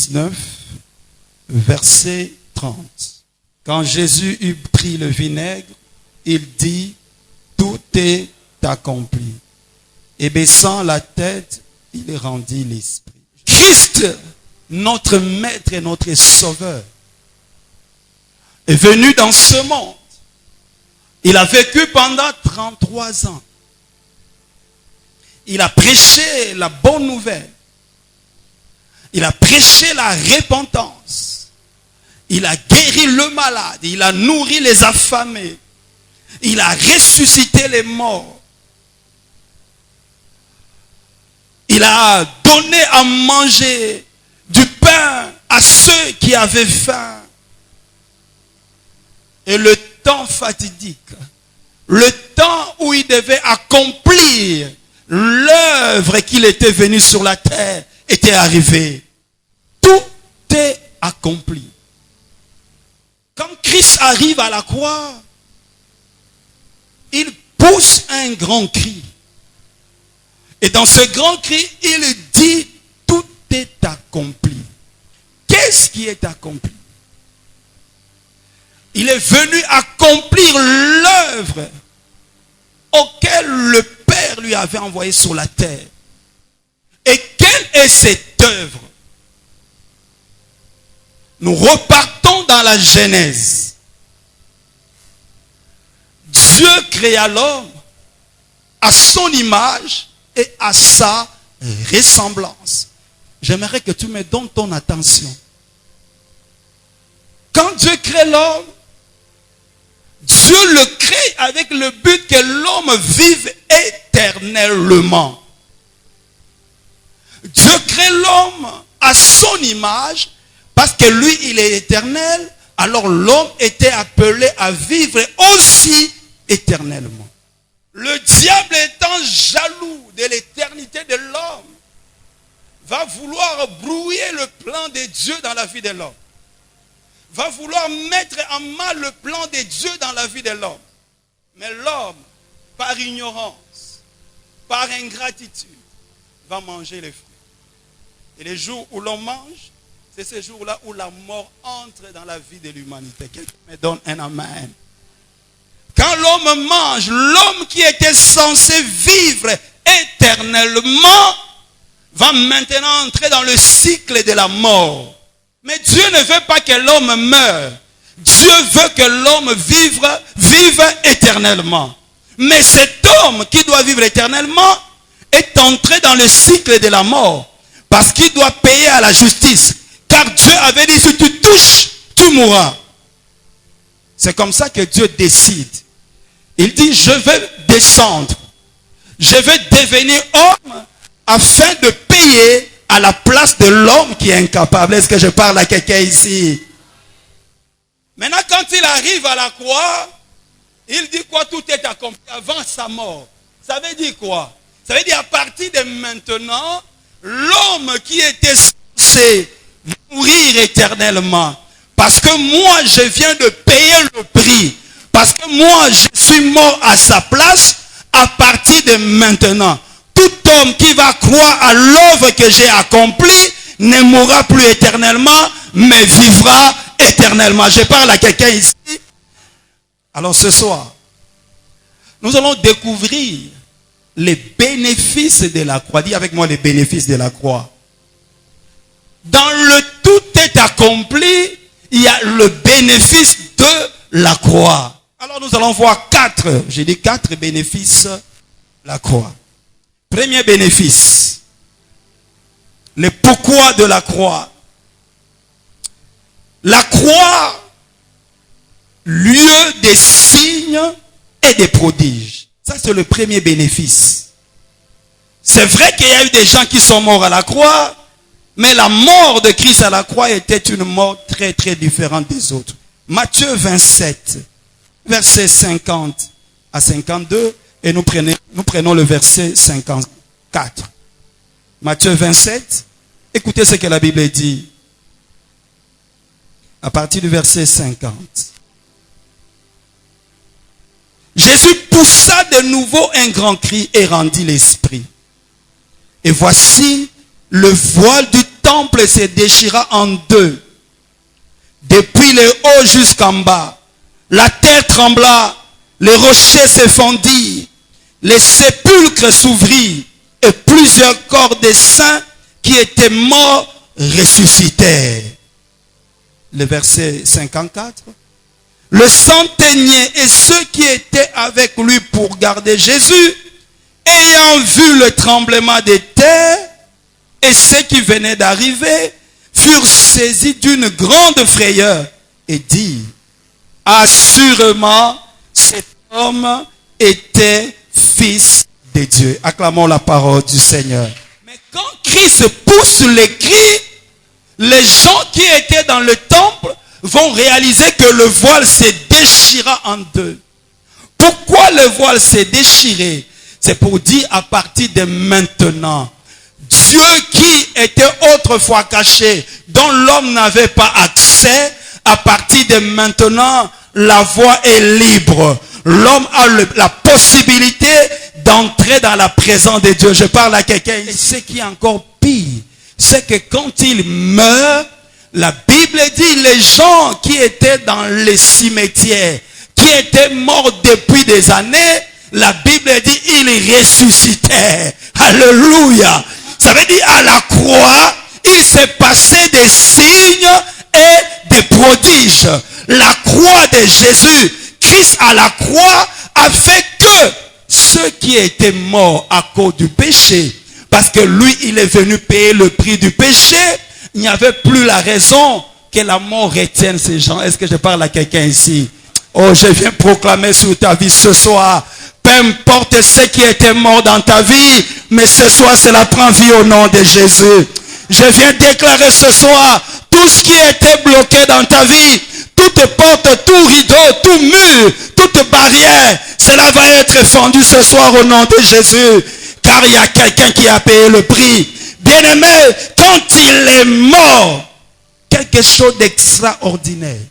19, verset 30. Quand Jésus eut pris le vinaigre, il dit, tout est accompli. Et baissant la tête, il rendit l'esprit. Christ, notre maître et notre sauveur, est venu dans ce monde. Il a vécu pendant 33 ans. Il a prêché la bonne nouvelle. Il a prêché la repentance. Il a guéri le malade. Il a nourri les affamés. Il a ressuscité les morts. Il a donné à manger du pain à ceux qui avaient faim. Et le temps fatidique, le temps où il devait accomplir l'œuvre qu'il était venu sur la terre, était arrivé. Tout est accompli. Quand Christ arrive à la croix, il pousse un grand cri. Et dans ce grand cri, il dit, tout est accompli. Qu'est-ce qui est accompli? Il est venu accomplir l'œuvre auquel le Père lui avait envoyé sur la terre. Et quelle est cette œuvre? Nous repartons dans la Genèse. Dieu créa l'homme à son image et à sa ressemblance. J'aimerais que tu me donnes ton attention. Quand Dieu crée l'homme, Dieu le crée avec le but que l'homme vive éternellement. Dieu crée l'homme à son image parce que lui, il est éternel. Alors l'homme était appelé à vivre aussi éternellement. Le diable étant jaloux de l'éternité de l'homme, va vouloir brouiller le plan de Dieu dans la vie de l'homme. Va vouloir mettre en mal le plan de Dieu dans la vie de l'homme. Mais l'homme, par ignorance, par ingratitude, va manger les fruits. Et les jours où l'on mange, c'est ces jours-là où la mort entre dans la vie de l'humanité. Quelqu'un me donne un amen. Quand l'homme mange, l'homme qui était censé vivre éternellement, va maintenant entrer dans le cycle de la mort. Mais Dieu ne veut pas que l'homme meure. Dieu veut que l'homme vive éternellement. Mais cet homme qui doit vivre éternellement est entré dans le cycle de la mort. Parce qu'il doit payer à la justice. Car Dieu avait dit, si tu touches, tu mourras. C'est comme ça que Dieu décide. Il dit, je vais descendre. Je vais devenir homme afin de payer à la place de l'homme qui est incapable. Est-ce que je parle à quelqu'un ici? Maintenant, quand il arrive à la croix, il dit quoi? Tout est accompli avant sa mort. Ça veut dire quoi? Ça veut dire à partir de maintenant, l'homme qui était censé mourir éternellement, parce que moi je viens de payer le prix, parce que moi je suis mort à sa place, à partir de maintenant, tout homme qui va croire à l'œuvre que j'ai accomplie ne mourra plus éternellement, mais vivra éternellement. Je parle à quelqu'un ici. Alors ce soir, nous allons découvrir les bénéfices de la croix. Dis avec moi les bénéfices de la croix. Dans le tout est accompli, il y a le bénéfice de la croix. Alors nous allons voir j'ai dit quatre bénéfices de la croix. Premier bénéfice, le pourquoi de la croix. La croix, lieu des signes et des prodiges. Ça c'est le premier bénéfice. C'est vrai qu'il y a eu des gens qui sont morts à la croix, mais la mort de Christ à la croix était une mort très très différente des autres. Matthieu 27, versets 50 à 52, et nous prenons le verset 54. Matthieu 27, écoutez ce que la Bible dit. À partir du verset 50. Jésus poussa de nouveau un grand cri et rendit l'esprit. Et voici, le voile du temple se déchira en deux, depuis le haut jusqu'en bas. La terre trembla, les rochers se fendirent, les sépulcres s'ouvrirent, et plusieurs corps des saints qui étaient morts ressuscitèrent. Le verset 54. Le centenier et ceux qui étaient avec lui pour garder Jésus, ayant vu le tremblement des terres et ceux qui venaient d'arriver, furent saisis d'une grande frayeur et dirent: assurément, cet homme était fils de Dieu. Acclamons la parole du Seigneur. Mais quand Christ pousse les cris, les gens qui étaient dans le temple vont réaliser que le voile s'est déchiré en deux. Pourquoi le voile s'est déchiré? C'est pour dire à partir de maintenant, Dieu qui était autrefois caché, dont l'homme n'avait pas accès, à partir de maintenant, la voie est libre. L'homme a la possibilité d'entrer dans la présence de Dieu. Je parle à quelqu'un. Et ce qui est encore pire, c'est que quand il meurt, la Bible dit les gens qui étaient dans les cimetières, qui étaient morts depuis des années, la Bible dit ils ressuscitaient. Alléluia. Ça veut dire à la croix, il s'est passé des signes et des prodiges. La croix de Jésus, Christ à la croix a fait que ceux qui étaient morts à cause du péché, parce que lui, il est venu payer le prix du péché, il n'y avait plus la raison que la mort retienne ces gens. Est-ce que je parle à quelqu'un ici? Oh, je viens proclamer sur ta vie ce soir. Peu importe ce qui était mort dans ta vie, mais ce soir, cela prend vie au nom de Jésus. Je viens déclarer ce soir, tout ce qui était bloqué dans ta vie, toute porte, tout rideau, tout mur, toute barrière, cela va être fendu ce soir au nom de Jésus. Car il y a quelqu'un qui a payé le prix. Bien-aimé, quand il est mort, quelque chose d'extraordinaire.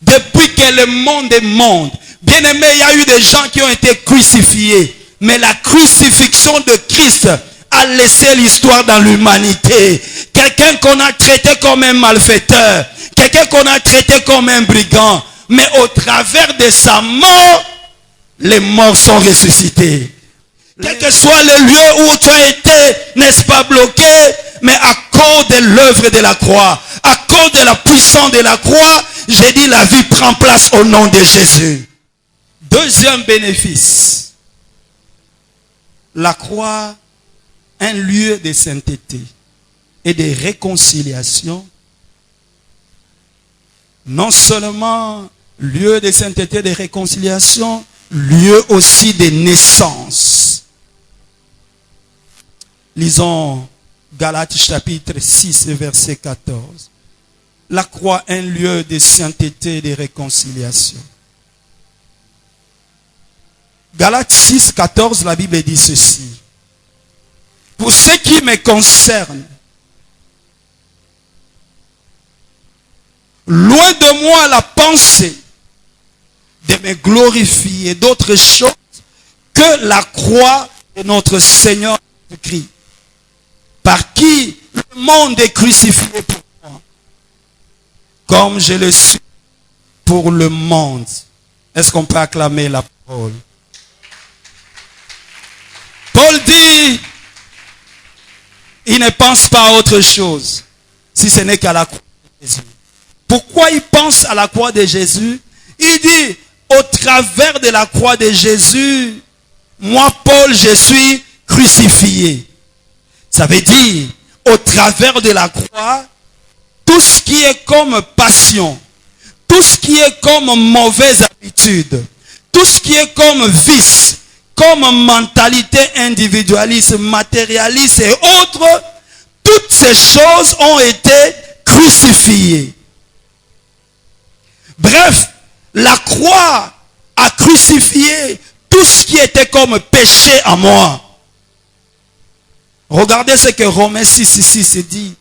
Depuis que le monde est monde, bien-aimé, il y a eu des gens qui ont été crucifiés. Mais la crucifixion de Christ a laissé l'histoire dans l'humanité. Quelqu'un qu'on a traité comme un malfaiteur. Quelqu'un qu'on a traité comme un brigand. Mais au travers de sa mort, les morts sont ressuscités. Quel que soit le lieu où tu as été, n'est-ce pas bloqué, mais à cause de l'œuvre de la croix, à cause de la puissance de la croix, j'ai dit la vie prend place au nom de Jésus. Deuxième bénéfice. La croix, un lieu de sainteté et de réconciliation. Non seulement lieu de sainteté et de réconciliation, lieu aussi de naissance. Lisons Galates chapitre 6 verset 14. La croix, un lieu de sainteté et de réconciliation. Galates 6, 14, la Bible dit ceci. Pour ce qui me concerne, loin de moi la pensée de me glorifier et d'autres choses que la croix de notre Seigneur Jésus-Christ, par qui le monde est crucifié pour moi, comme je le suis pour le monde. Est-ce qu'on peut acclamer la parole? Paul dit, il ne pense pas à autre chose, si ce n'est qu'à la croix de Jésus. Pourquoi il pense à la croix de Jésus? Il dit, au travers de la croix de Jésus, moi, Paul, je suis crucifié. Ça veut dire, au travers de la croix, tout ce qui est comme passion, tout ce qui est comme mauvaise habitude, tout ce qui est comme vice, comme mentalité individualiste, matérialiste et autres, toutes ces choses ont été crucifiées. Bref, la croix a crucifié tout ce qui était comme péché en moi. Regardez ce que Romains 6 dit.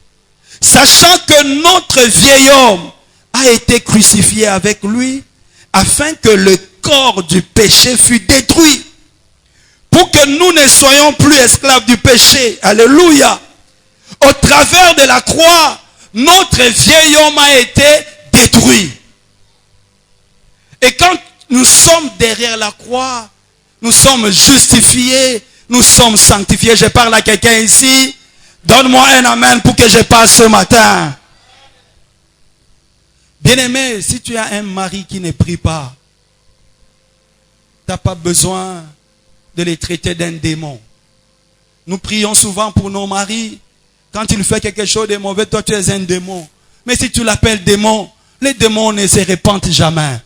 Sachant que notre vieil homme a été crucifié avec lui, afin que le corps du péché fût détruit. Pour que nous ne soyons plus esclaves du péché. Alléluia. Au travers de la croix, notre vieil homme a été détruit. Et quand nous sommes derrière la croix, nous sommes justifiés, nous sommes sanctifiés. Je parle à quelqu'un ici. Donne-moi un amen pour que je passe ce matin. Bien-aimé, si tu as un mari qui ne prie pas, tu n'as pas besoin de les traiter d'un démon. Nous prions souvent pour nos maris. Quand il fait quelque chose de mauvais, toi tu es un démon. Mais si tu l'appelles démon, les démons ne se répandent jamais.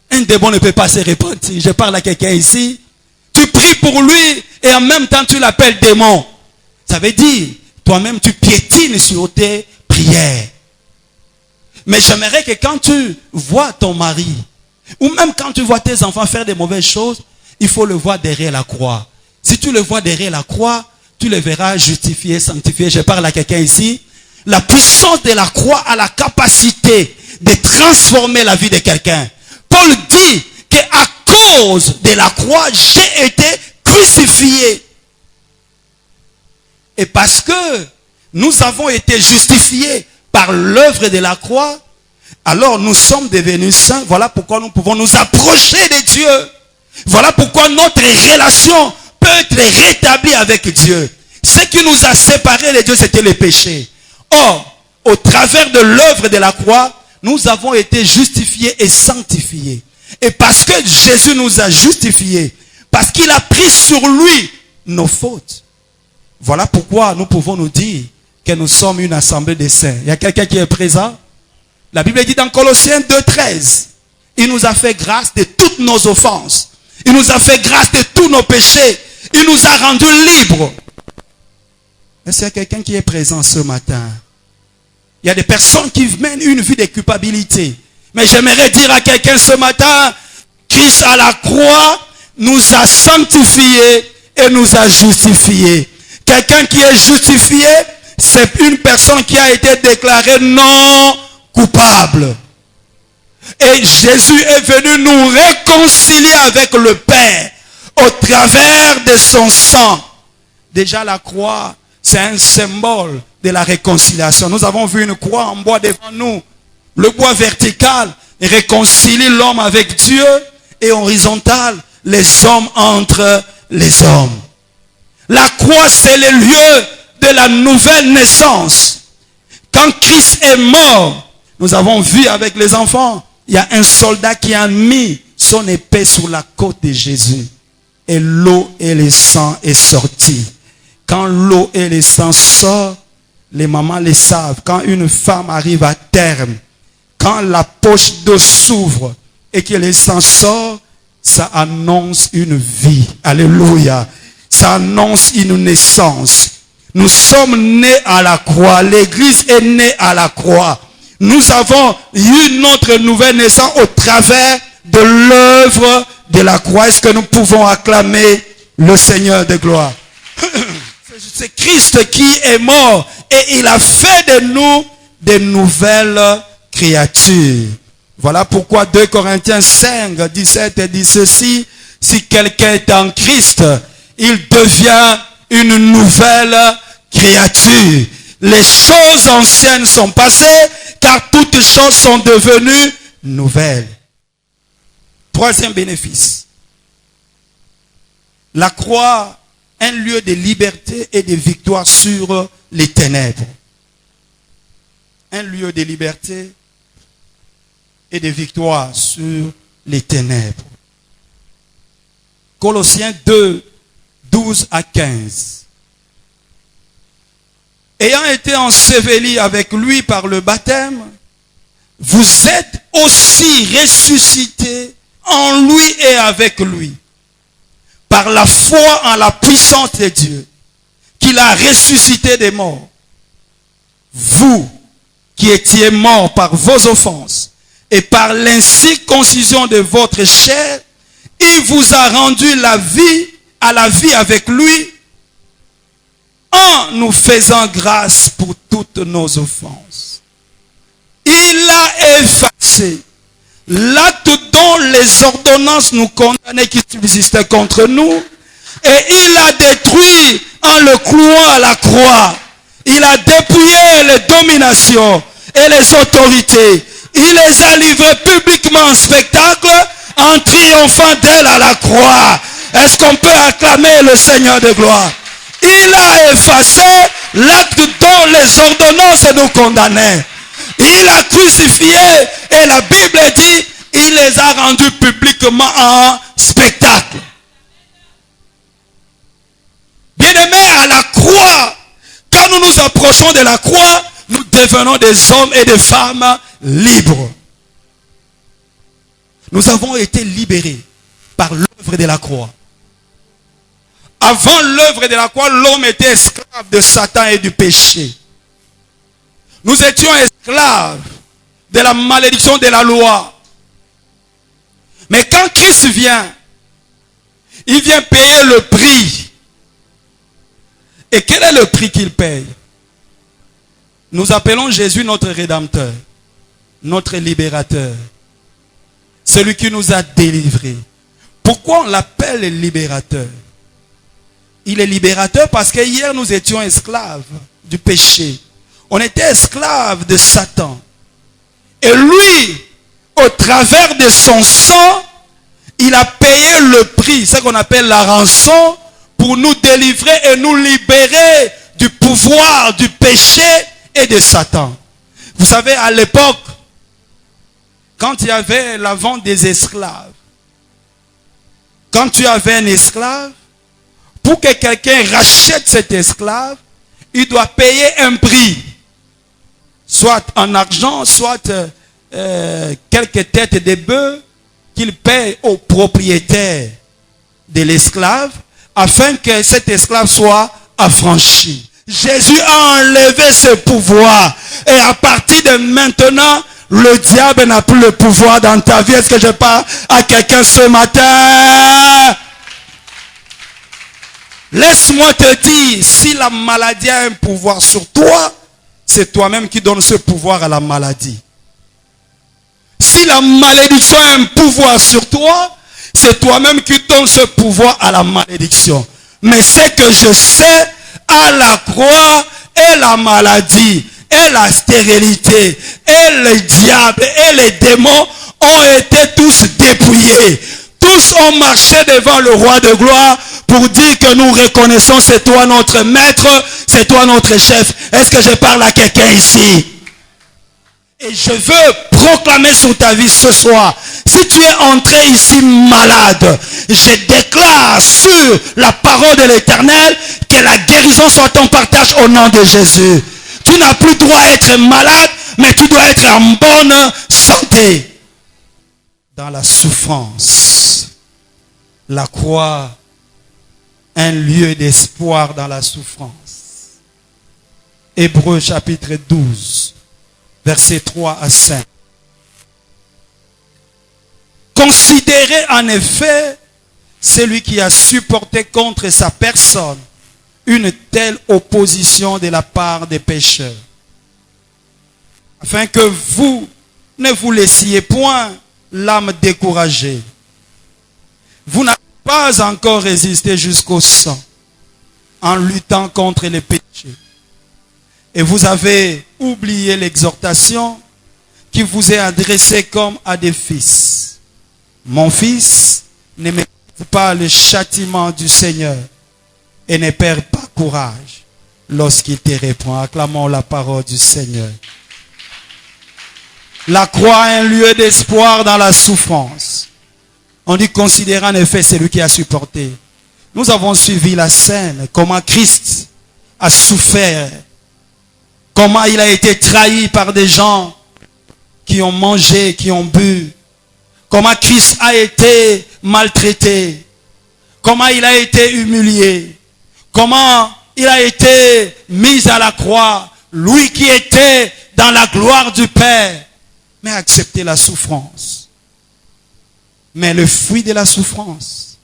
Un démon ne peut pas se répandre. Je parle à quelqu'un ici. Tu pries pour lui et en même temps tu l'appelles démon. Ça veut dire, toi-même tu piétines sur tes prières. Mais j'aimerais que quand tu vois ton mari, ou même quand tu vois tes enfants faire des mauvaises choses, il faut le voir derrière la croix. Si tu le vois derrière la croix, tu le verras justifié, sanctifié. Je parle à quelqu'un ici. La puissance de la croix a la capacité de transformer la vie de quelqu'un. Paul dit qu'à cause de la croix, j'ai été crucifié. Et parce que nous avons été justifiés par l'œuvre de la croix, alors nous sommes devenus saints. Voilà pourquoi nous pouvons nous approcher de Dieu. Voilà pourquoi notre relation peut être rétablie avec Dieu. Ce qui nous a séparés de Dieu, c'était le péché. Or, au travers de l'œuvre de la croix, nous avons été justifiés et sanctifiés. Et parce que Jésus nous a justifiés, parce qu'il a pris sur lui nos fautes, voilà pourquoi nous pouvons nous dire que nous sommes une assemblée de saints. Il y a quelqu'un qui est présent? La Bible dit dans Colossiens 2,13, il nous a fait grâce de toutes nos offenses. Il nous a fait grâce de tous nos péchés. Il nous a rendus libres. Est-ce qu'il y a quelqu'un qui est présent ce matin? Il y a des personnes qui mènent une vie de culpabilité. Mais j'aimerais dire à quelqu'un ce matin, Christ à la croix nous a sanctifiés et nous a justifiés. Quelqu'un qui est justifié, c'est une personne qui a été déclarée non coupable. Et Jésus est venu nous réconcilier avec le Père au travers de son sang. Déjà la croix, c'est un symbole de la réconciliation. Nous avons vu une croix en bois devant nous. Le bois vertical réconcilie l'homme avec Dieu et horizontal les hommes entre les hommes. La croix, c'est le lieu de la nouvelle naissance. Quand Christ est mort, nous avons vu avec les enfants, il y a un soldat qui a mis son épée sur la côte de Jésus. Et l'eau et le sang est sorti. Quand l'eau et le sang sortent, les mamans le savent. Quand une femme arrive à terme, quand la poche d'eau s'ouvre et que le sang sort, ça annonce une vie. Alléluia. Ça annonce une naissance. Nous sommes nés à la croix. L'église est née à la croix. Nous avons eu notre nouvelle naissance au travers de l'œuvre de la croix. Est-ce que nous pouvons acclamer le Seigneur de gloire? C'est Christ qui est mort et il a fait de nous de nouvelles créatures. Voilà pourquoi 2 Corinthiens 5, 17 dit ceci. Si quelqu'un est en Christ, il devient une nouvelle créature. Les choses anciennes sont passées, car toutes choses sont devenues nouvelles. Troisième bénéfice. La croix, un lieu de liberté et de victoire sur les ténèbres. Un lieu de liberté et de victoire sur les ténèbres. Colossiens 2, 12 à 15. Ayant été ensevelis avec lui par le baptême, vous êtes aussi ressuscités en lui et avec lui, par la foi en la puissance de Dieu, qu'il a ressuscité des morts. Vous, qui étiez morts par vos offenses et par l'incirconcision de votre chair, il vous a rendu la vie à la vie avec lui, en nous faisant grâce pour toutes nos offenses. Il a effacé l'acte dont les ordonnances nous condamnaient qui subsistaient contre nous, et il a détruit en le clouant à la croix. Il a dépouillé les dominations et les autorités. Il les a livrées publiquement en spectacle en triomphant d'elle à la croix. Est-ce qu'on peut acclamer le Seigneur de gloire? Il a effacé l'acte dont les ordonnances nous condamnaient. Il a crucifié et la Bible dit, il les a rendus publiquement en spectacle. Bien-aimés, à la croix, quand nous nous approchons de la croix, nous devenons des hommes et des femmes libres. Nous avons été libérés par l'œuvre de la croix. Avant l'œuvre de la croix, l'homme était esclave de Satan et du péché. Nous étions esclaves de la malédiction de la loi. Mais quand Christ vient, il vient payer le prix. Et quel est le prix qu'il paye? Nous appelons Jésus notre Rédempteur, notre libérateur. Celui qui nous a délivrés. Pourquoi on l'appelle libérateur? Il est libérateur parce que hier nous étions esclaves du péché. On était esclaves de Satan. Et lui, au travers de son sang, il a payé le prix, ce qu'on appelle la rançon, pour nous délivrer et nous libérer du pouvoir du péché et de Satan. Vous savez, à l'époque, quand il y avait la vente des esclaves, quand tu avais un esclave, pour que quelqu'un rachète cet esclave, il doit payer un prix. Soit en argent, soit quelques têtes de bœufs qu'il paye au propriétaire de l'esclave, afin que cet esclave soit affranchi. Jésus a enlevé ce pouvoir. Et à partir de maintenant, le diable n'a plus le pouvoir dans ta vie. Est-ce que je parle à quelqu'un ce matin? Laisse-moi te dire, si la maladie a un pouvoir sur toi, c'est toi-même qui donnes ce pouvoir à la maladie. Si la malédiction a un pouvoir sur toi, c'est toi-même qui donnes ce pouvoir à la malédiction. Mais c'est que je sais, à la croix, et la maladie, et la stérilité, et le diable, et les démons ont été tous dépouillés. Tous ont marché devant le roi de gloire pour dire que nous reconnaissons c'est toi notre maître, c'est toi notre chef. Est-ce que je parle à quelqu'un ici? Et je veux proclamer sur ta vie ce soir, si tu es entré ici malade, je déclare sur la parole de l'Éternel que la guérison soit ton partage au nom de Jésus. Tu n'as plus droit à être malade, mais tu dois être en bonne santé. Dans la souffrance, la croix, un lieu d'espoir dans la souffrance. Hébreux chapitre 12. Versets 3 à 5. Considérez en effet celui qui a supporté contre sa personne une telle opposition de la part des pécheurs, afin que vous ne vous laissiez point l'âme découragée. Vous n'avez pas encore résisté jusqu'au sang en luttant contre les péchés. Et vous avez oublié l'exhortation qui vous est adressée comme à des fils. Mon fils, ne méprise pas le châtiment du Seigneur et ne perds pas courage lorsqu'il te reprend. Acclamons la parole du Seigneur. La croix est un lieu d'espoir dans la souffrance. On dit considérant en effet celui qui a supporté. Nous avons suivi la scène, comment Christ a souffert. Comment il a été trahi par des gens qui ont mangé, qui ont bu. Comment Christ a été maltraité. Comment il a été humilié. Comment il a été mis à la croix. Lui qui était dans la gloire du Père. Mais a accepté la souffrance. Mais le fruit de la souffrance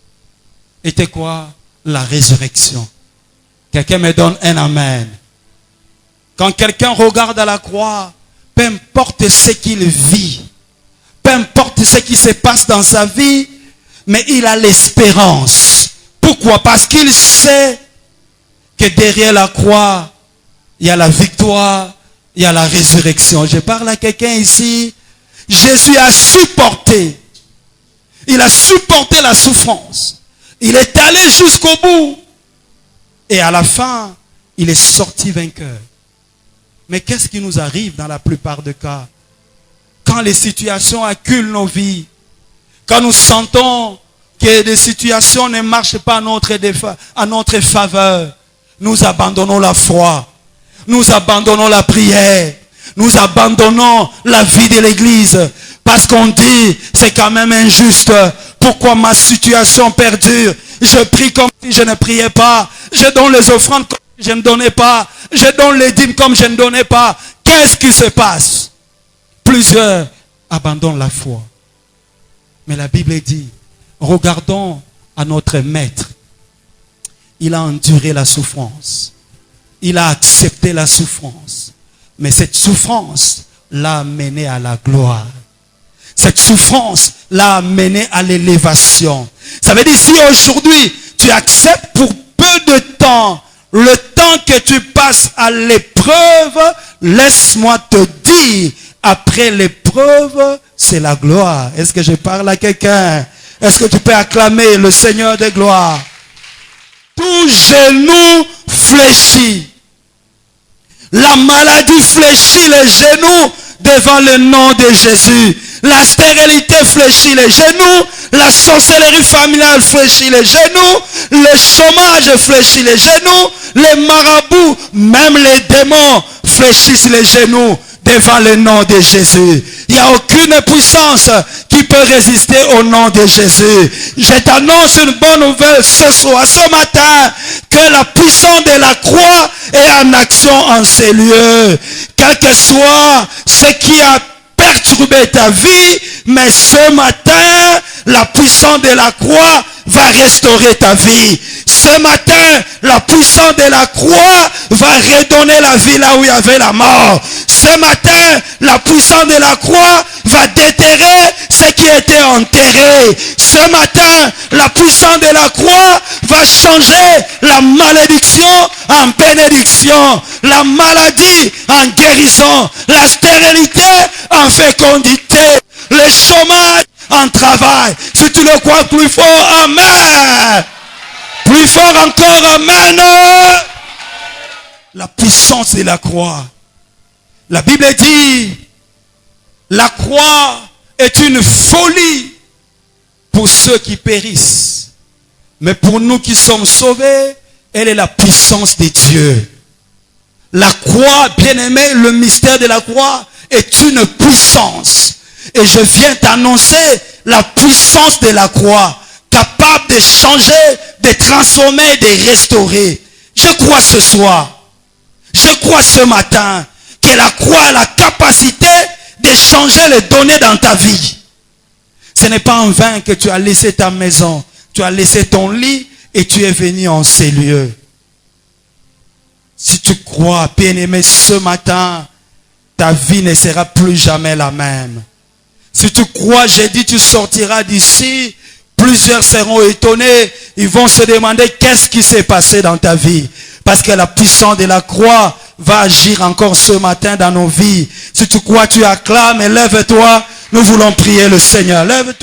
était quoi? La résurrection. Quelqu'un me donne un amen. Quand quelqu'un regarde à la croix, peu importe ce qu'il vit, peu importe ce qui se passe dans sa vie, mais il a l'espérance. Pourquoi? Parce qu'il sait que derrière la croix, il y a la victoire, il y a la résurrection. Je parle à quelqu'un ici. Jésus a supporté. Il a supporté la souffrance. Il est allé jusqu'au bout. Et à la fin, il est sorti vainqueur. Mais qu'est-ce qui nous arrive dans la plupart des cas? Quand les situations acculent nos vies, quand nous sentons que des situations ne marchent pas à notre faveur, nous abandonnons la foi, nous abandonnons la prière, nous abandonnons la vie de l'église, parce qu'on dit, c'est quand même injuste, pourquoi ma situation perdure? Je prie comme si je ne priais pas, je donne les offrandes comme si je ne donnais pas, je donne les dîmes comme je ne donnais pas. Qu'est-ce qui se passe? Plusieurs abandonnent la foi. Mais la Bible dit, regardons à notre maître. Il a enduré la souffrance. Il a accepté la souffrance. Mais cette souffrance l'a amené à la gloire. Cette souffrance l'a amené à l'élévation. Ça veut dire, si aujourd'hui tu acceptes pour peu de temps, le temps que tu passes à l'épreuve, laisse-moi te dire, après l'épreuve, c'est la gloire. Est-ce que je parle à quelqu'un? Est-ce que tu peux acclamer le Seigneur des gloires? Tout genou fléchit. La maladie fléchit les genoux devant le nom de Jésus. La stérilité fléchit les genoux. La sorcellerie familiale fléchit les genoux. Le chômage fléchit les genoux. Les marabouts, même les démons fléchissent les genoux devant le nom de Jésus. Il n'y a aucune puissance qui peut résister au nom de Jésus. Je t'annonce une bonne nouvelle ce soir, ce matin, que la puissance de la croix est en action en ces lieux. Quel que soit ce qui a perturbé ta vie, mais ce matin, la puissance de la croix va restaurer ta vie. Ce matin, la puissance de la croix va redonner la vie là où il y avait la mort. Ce matin, la puissance de la croix va déterrer ce qui était enterré. Ce matin, la puissance de la croix va changer la malédiction en bénédiction, la maladie en guérison, la stérilité en fécondité, le chômage en travail. Si tu le crois plus fort, amen. Plus fort encore, amen. La puissance de la croix. La Bible dit, la croix est une folie pour ceux qui périssent. Mais pour nous qui sommes sauvés, elle est la puissance de Dieu. La croix, bien-aimé, le mystère de la croix est une puissance. Et je viens t'annoncer la puissance de la croix, capable de changer, de transformer, de restaurer. Je crois ce soir, je crois ce matin, que la croix a la capacité de changer les données dans ta vie. Ce n'est pas en vain que tu as laissé ta maison, tu as laissé ton lit et tu es venu en ces lieux. Si tu crois, bien-aimé, ce matin, ta vie ne sera plus jamais la même. Si tu crois, j'ai dit, tu sortiras d'ici, plusieurs seront étonnés, ils vont se demander qu'est-ce qui s'est passé dans ta vie. Parce que la puissance de la croix va agir encore ce matin dans nos vies. Si tu crois, tu acclames et lève-toi. Nous voulons prier le Seigneur. Lève-toi.